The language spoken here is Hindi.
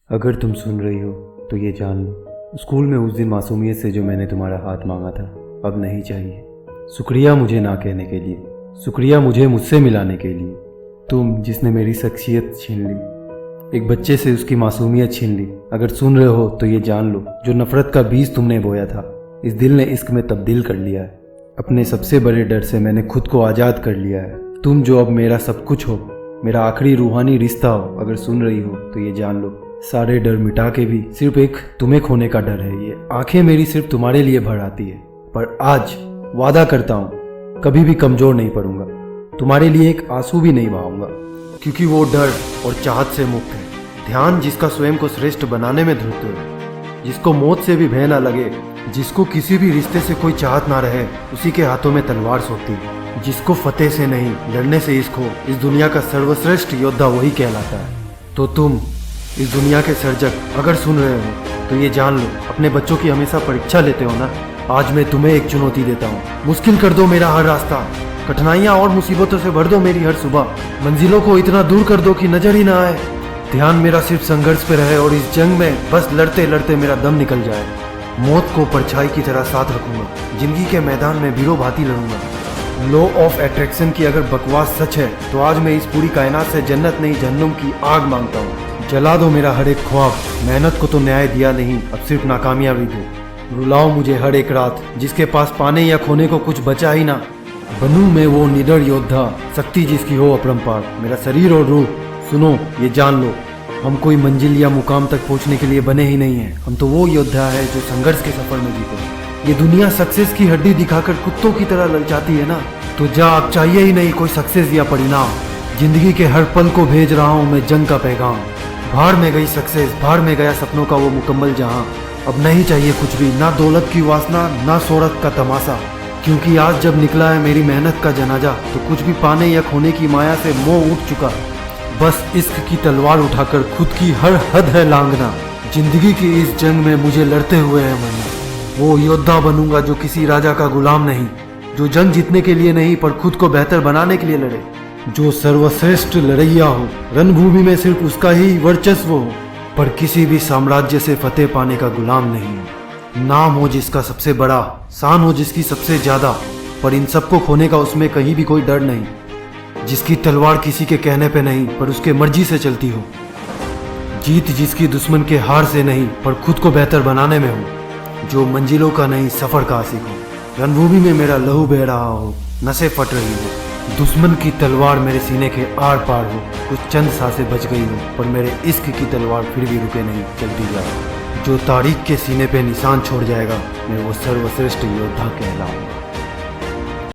अगर तुम सुन रही हो तो ये जान लो, स्कूल में उस दिन मासूमियत से जो मैंने तुम्हारा हाथ मांगा था अब नहीं चाहिए। शुक्रिया मुझे ना कहने के लिए, शुक्रिया मुझे मुझसे मिलाने के लिए। तुम जिसने मेरी शख्सियत छीन ली, एक बच्चे से उसकी मासूमियत छीन ली। अगर सुन रहे हो तो ये जान लो, जो नफरत का बीज तुमने बोया था इस दिल ने इश्क में तब्दील कर लिया है। अपने सबसे बड़े डर से मैंने खुद को आज़ाद कर लिया है। तुम जो अब मेरा सब कुछ हो, मेरा आखिरी रूहानी रिश्ता हो, अगर सुन रही हो तो ये जान लो, सारे डर मिटा के भी सिर्फ एक तुम्हें खोने का डर है। ये आंखें मेरी सिर्फ तुम्हारे लिए भर आती है, पर आज वादा करता हूँ कभी भी कमजोर नहीं पड़ूंगा, तुम्हारे लिए एक आंसू भी नहीं बहाऊंगा, क्योंकि वो डर और चाहत से मुक्त है। ध्यान जिसका स्वयं को श्रेष्ठ बनाने में धुत है, जिसको मौत से भी भय ना लगे, जिसको किसी भी रिश्ते से कोई चाहत ना रहे, उसी के हाथों में तलवार सौंपती है। जिसको फतेह से नहीं लड़ने से इश्क हो, इस दुनिया का सर्वश्रेष्ठ योद्धा वही कहलाता है। तो तुम इस दुनिया के सर्जक अगर सुन रहे हो तो ये जान लो, अपने बच्चों की हमेशा परीक्षा लेते हो ना, आज मैं तुम्हें एक चुनौती देता हूँ। मुश्किल कर दो मेरा हर रास्ता, कठिनाइयाँ और मुसीबतों से भर दो मेरी हर सुबह, मंजिलों को इतना दूर कर दो कि नजर ही ना आए। ध्यान मेरा सिर्फ संघर्ष पे रहे और इस जंग में बस लड़ते लड़ते मेरा दम निकल जाए। मौत को परछाई की तरह साथ रखूंगा, जिंदगी के मैदान में बीरो भांति लड़ूंगा। लॉ ऑफ अट्रैक्शन की अगर बकवास सच है तो आज मैं इस पूरी कायनात से जन्नत नहीं जहन्नुम की आग मांगता हूँ। जला दो मेरा हर एक ख्वाब, मेहनत को तो न्याय दिया नहीं, अब सिर्फ नाकामयाबी दो। रुलाओ मुझे हर एक रात, जिसके पास पाने या खोने को कुछ बचा ही ना। बनूं मैं वो निडर योद्धा, शक्ति जिसकी हो अपरंपार। मेरा शरीर और रूह सुनो, ये जान लो, हम कोई मंजिल या मुकाम तक पहुंचने के लिए बने ही नहीं हैं। हम तो वो योद्धा है जो संघर्ष के सफर में जीते। ये दुनिया सक्सेस की हड्डी दिखाकर कुत्तों की तरह ललचाती है ना, तो जा, अब चाहिए ही नहीं कोई सक्सेस या परिणाम। जिंदगी के हर पल को भेज रहा हूँ मैं जंग का पैगाम। भाड़ में गई सक्सेस, भाड़ में गया सपनों का वो मुकम्मल जहां। अब नहीं चाहिए कुछ भी, ना दौलत की वासना, ना शोहरत का तमाशा, क्योंकि आज जब निकला है मेरी मेहनत का जनाजा, तो कुछ भी पाने या खोने की माया से मोह उठ चुका। बस इश्क की तलवार उठाकर खुद की हर हद है लांघना। जिंदगी की इस जंग में मुझे लड़ते हुए है मरना। वो योद्धा बनूंगा जो किसी राजा का गुलाम नहीं, जो जंग जीतने के लिए नहीं पर खुद को बेहतर बनाने के लिए लड़े, जो सर्वश्रेष्ठ लड़ैया हो, रणभूमि में सिर्फ उसका ही वर्चस्व हो, पर किसी भी साम्राज्य से फतेह पाने का गुलाम नहीं। नाम हो जिसका सबसे बड़ा, शान हो जिसकी सबसे ज्यादा, पर इन सबको खोने का उसमें कहीं भी कोई डर नहीं। जिसकी तलवार किसी के कहने पे नहीं पर उसके मर्जी से चलती हो। जीत जिसकी दुश्मन के हार से नहीं पर खुद को बेहतर बनाने में हो। जो मंजिलों का नहीं सफर का आशिक हो। रणभूमि में मेरा लहू बह रहा हो, नसें फट रही हो, दुश्मन की तलवार मेरे सीने के आर पार हो। कुछ चंद सांसें बच गई हो, पर मेरे इश्क की तलवार फिर भी रुके नहीं, चलती जाए। जो तारीख के सीने पे निशान छोड़ जाएगा, मैं वो सर्वश्रेष्ठ योद्धा कहलाऊंगा।